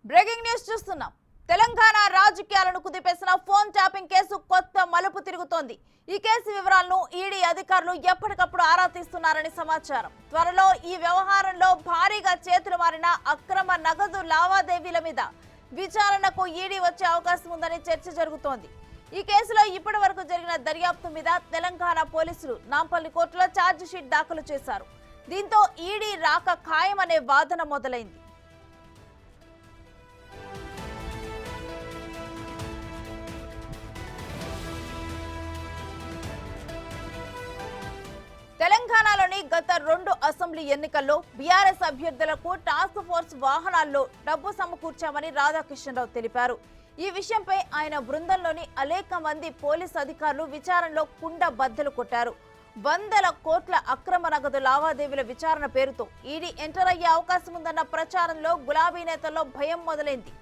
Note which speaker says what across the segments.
Speaker 1: Breaking news చూస్తున్నాం. తెలంగాణ రాజకీయాలను కుదిపేసిన phone tapping case కొత్త మలుపు తిరుగుతోంది. ఈ కేసు వివరాలను ఈడీ అధికారులు ఎప్పటికప్పుడు ఆరా తీస్తున్నారని సమాచారం. త్వరలో ఈ వ్యవహారంలో భారీగా చేతులు మారిన అక్రమ నగదు లావాదేవీల మీద విచారణకు ఈడీ వచ్చే అవకాశం ఉందని చర్చ జరుగుతోంది. ఈ కేసులో ఇప్పటి వరకు జరిగిన దర్యాప్తు మీద తెలంగాణ పోలీసులు నాంపల్లి కోర్టులో ఛార్జ్ షీట్ దాఖలు చేశారు. దీంతో ఈడీ రాక ఖాయమనే వాదన మొదలైంది. తెలంగాణలోని గత 2 అసెంబ్లీ ఎన్నికల్లో బీఆర్ఎస్ అభ్యర్థులకు టాస్క్ ఫోర్స్ వాహనాల్లో డబ్బు సమకూర్చామని రాధాకృష్ణరావు తెలిపారు. ఈ విషయంపై ఆయన బృందంలోని అనేక మంది పోలీసు అధికారులు విచారణలో కుండ బద్దలు కొట్టారు. వందల కోట్ల అక్రమ నగదు లావాదేవీల విచారణ పేరుతో ఈడీ ఎంటర్ అయ్యే అవకాశం ఉందన్న ప్రచారంలో గులాబీ నేతల్లో భయం మొదలైంది.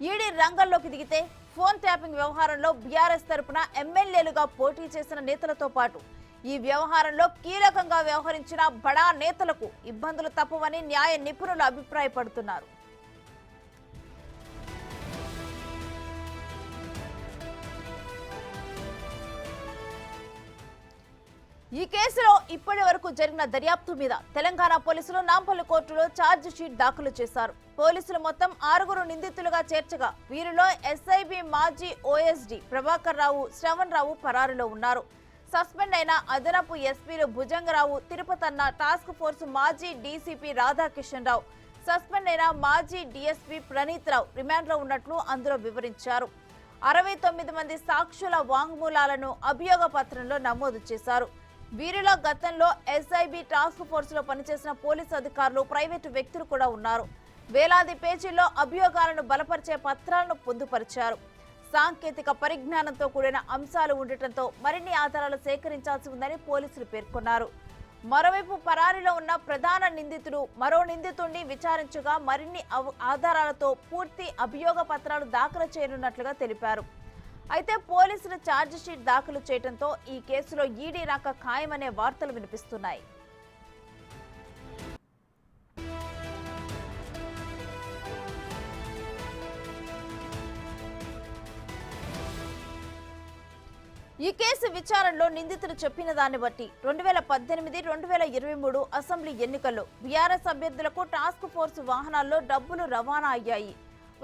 Speaker 1: ఈడీ రంగంలోకి దిగితే ఫోన్ ట్యాపింగ్ వ్యవహారంలో బీఆర్ఎస్ తరపున ఎమ్మెల్యేలుగా పోటీ చేసిన నేతలతో పాటు ఈ వ్యవహారంలో కీలకంగా వ్యవహరించిన బడా నేతలకు ఇబ్బందులు తప్పవని న్యాయ నిపుణులు అభిప్రాయపడుతున్నారు. ఈ కేసులో ఇప్పటి వరకు జరిగిన దర్యాప్తు మీద తెలంగాణ పోలీసులు నాంపల్లి కోర్టులో ఛార్జ్ షీట్ దాఖలు చేశారు. పోలీసులు మొత్తం 6 నిందితులుగా చేర్చగా వీరిలో ఎస్ఐబి మాజీ ఓఎస్డి ప్రభాకర్ రావు, శ్రవణ్ రావు పరారులో ఉన్నారు. సస్పెండ్ అయిన అదనపు ఎస్పీలు భుజంగరావు, తిరుపతన్న, టాస్క్ ఫోర్స్ మాజీ డీసీపీ రాధాకృష్ణరావు, సస్పెండ్ అయిన మాజీ డీఎస్పీ ప్రణీత్ రావు రిమాండ్లో ఉన్నట్లు అందులో వివరించారు. 69 మంది సాక్షుల వాంగ్మూలాలను అభియోగ పత్రంలో నమోదు చేశారు. వీరిలో గతంలో ఎస్ఐబి టాస్క్ ఫోర్స్ లో పనిచేసిన పోలీసు అధికారులు, ప్రైవేటు వ్యక్తులు కూడా ఉన్నారు. వేలాది పేజీల్లో అభియోగాలను బలపరిచే పత్రాలను పొందుపరిచారు. సాంకేతిక పరిజ్ఞానంతో కూడిన అంశాలు ఉండటంతో మరిన్ని ఆధారాలు సేకరించాల్సి ఉందని పోలీసులు పేర్కొన్నారు. మరోవైపు పరారీలో ఉన్న ప్రధాన నిందితుడు మరో నిందితుడిని విచారించగా మరిన్ని ఆధారాలతో పూర్తి అభియోగ పత్రాలు దాఖలు చేయనున్నట్లుగా తెలిపారు. అయితే పోలీసులు ఛార్జ్ షీట్ దాఖలు చేయడంతో ఈ కేసులో ఈడీ రాక ఖాయమనే వార్తలు వినిపిస్తున్నాయి. ఈ కేసు విచారణలో నిందితులు చెప్పిన దాన్ని బట్టి 2018, 2023 అసెంబ్లీ ఎన్నికల్లో బీఆర్ఎస్ అభ్యర్థులకు టాస్క్ ఫోర్స్ వాహనాల్లో డబ్బులు రవాణా అయ్యాయి.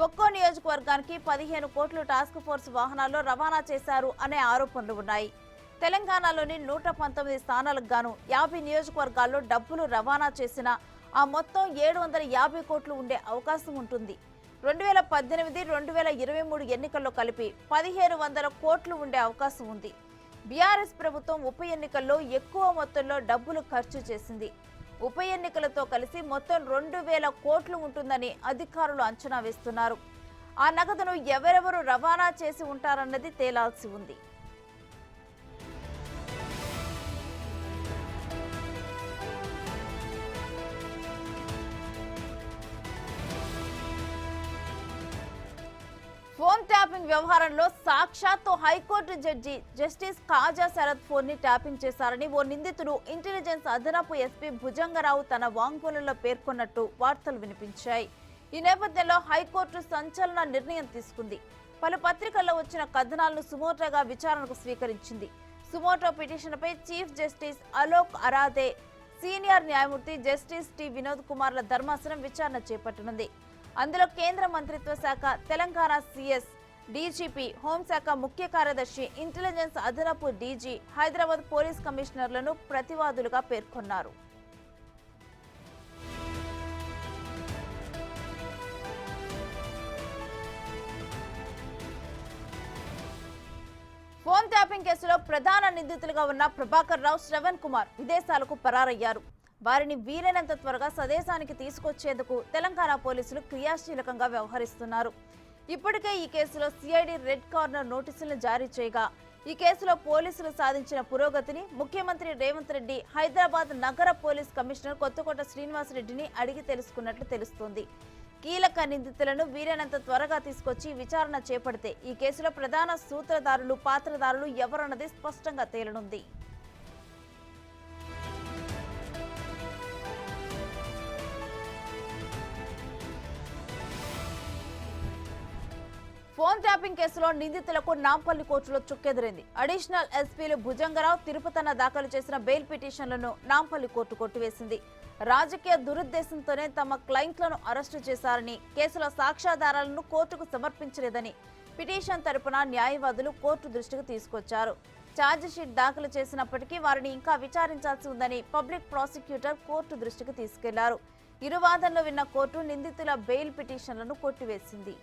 Speaker 1: ఒక్కో నియోజకవర్గానికి 15 కోట్లు టాస్క్ ఫోర్స్ వాహనాల్లో రవాణా చేశారు అనే ఆరోపణలు ఉన్నాయి. తెలంగాణలోని 119 స్థానాలకు గాను 50 నియోజకవర్గాల్లో డబ్బులు రవాణా చేసిన ఆ మొత్తం 750 కోట్లు ఉండే అవకాశం ఉంటుంది. 2018, 2023 ఎన్నికల్లో కలిపి 1700 కోట్లు ఉండే అవకాశం ఉంది. బీఆర్ఎస్ ప్రభుత్వం ఉప ఎన్నికల్లో ఎక్కువ మొత్తంలో డబ్బులు ఖర్చు చేసింది. ఉప ఎన్నికలతో కలిసి మొత్తం 2000 కోట్లు ఉంటుందని అధికారులు అంచనా వేస్తున్నారు. ఆ నగదును ఎవరెవరు రవాణా చేసి ఉంటారన్నది తేలాల్సి ఉంది. ఫోన్ ట్యాపింగ్ వ్యవహారంలో సాక్షాత్తు హైకోర్టు జడ్జి జస్టిస్ కాజా శరత్ ఫోన్ ని ట్యాపింగ్ చేశారని ఓ నిందితుడు ఇంటెలిజెన్స్ అదనపు ఎస్పీ భుజంగరావు తన వాంగ్మూలంలో పేర్కొన్నట్టు వార్తలు వినిపించాయి. ఈ నేపథ్యంలో హైకోర్టు సంచలన నిర్ణయం తీసుకుంది. పలు పత్రికల్లో వచ్చిన కథనాలను సుమోటోగా విచారణకు స్వీకరించింది. సుమోటో పిటిషన్పై chief justice Alok Aradhe, senior న్యాయమూర్తి జస్టిస్ టి వినోద్ కుమార్ల ధర్మాసనం విచారణ చేపట్టనుంది. అందులో కేంద్ర మంత్రిత్వ శాఖ, తెలంగాణ సీఎస్, డీజీపీ, హోంశాఖ ముఖ్య కార్యదర్శి, ఇంటెలిజెన్స్ అదనపు డీజీ, హైదరాబాద్ పోలీస్ కమిషనర్లను ప్రతివాదులుగా పేర్కొన్నారు. ఫోన్ ట్యాపింగ్ కేసులో ప్రధాన నిందితులుగా ఉన్న ప్రభాకర్ రావు, శ్రవణ్ కుమార్ విదేశాలకు పరారయ్యారు. వారిని వీలైనంత త్వరగా స్వదేశానికి తీసుకొచ్చేందుకు తెలంగాణ పోలీసులు క్రియాశీలకంగా వ్యవహరిస్తున్నారు. ఇప్పటికే ఈ కేసులో సిఐడి రెడ్ కార్నర్ నోటీసులను జారీ చేయగా ఈ కేసులో పోలీసులు సాధించిన పురోగతిని ముఖ్యమంత్రి రేవంత్ రెడ్డి హైదరాబాద్ నగర పోలీస్ కమిషనర్ కొత్తకోట శ్రీనివాసరెడ్డిని అడిగి తెలుసుకున్నట్లు తెలుస్తోంది. కీలక నిందితులను వీలైనంత త్వరగా తీసుకొచ్చి విచారణ చేపడితే ఈ కేసులో ప్రధాన సూత్రధారులు, పాత్రధారులు ఎవరన్నది స్పష్టంగా తేలనుంది. ఫోన్ ట్యాపింగ్ కేసులో నిందితులకు నాంపల్లి కోర్టులో చుక్కెదిరింది. అడిషనల్ ఎస్పీలు భుజంగరావు, తిరుపతన్న దాఖలు చేసిన బెయిల్ పిటిషన్లను నాంపల్లి కోర్టు కొట్టివేసింది. రాజకీయ దురుద్దేశంతోనే తమ క్లయింట్లను అరెస్టు చేశారని, కేసుల సాక్ష్యాధారాలను కోర్టుకు సమర్పించలేదని పిటిషన్ తరపున న్యాయవాదులు కోర్టు దృష్టికి తీసుకొచ్చారు. ఛార్జిషీట్ దాఖలు చేసినప్పటికీ వారిని ఇంకా విచారించాల్సి ఉందని పబ్లిక్ ప్రాసిక్యూటర్ కోర్టు దృష్టికి తీసుకెళ్లారు. ఇరు వాదనలు విన్న కోర్టు నిందితుల బెయిల్ పిటిషన్లను కొట్టివేసింది.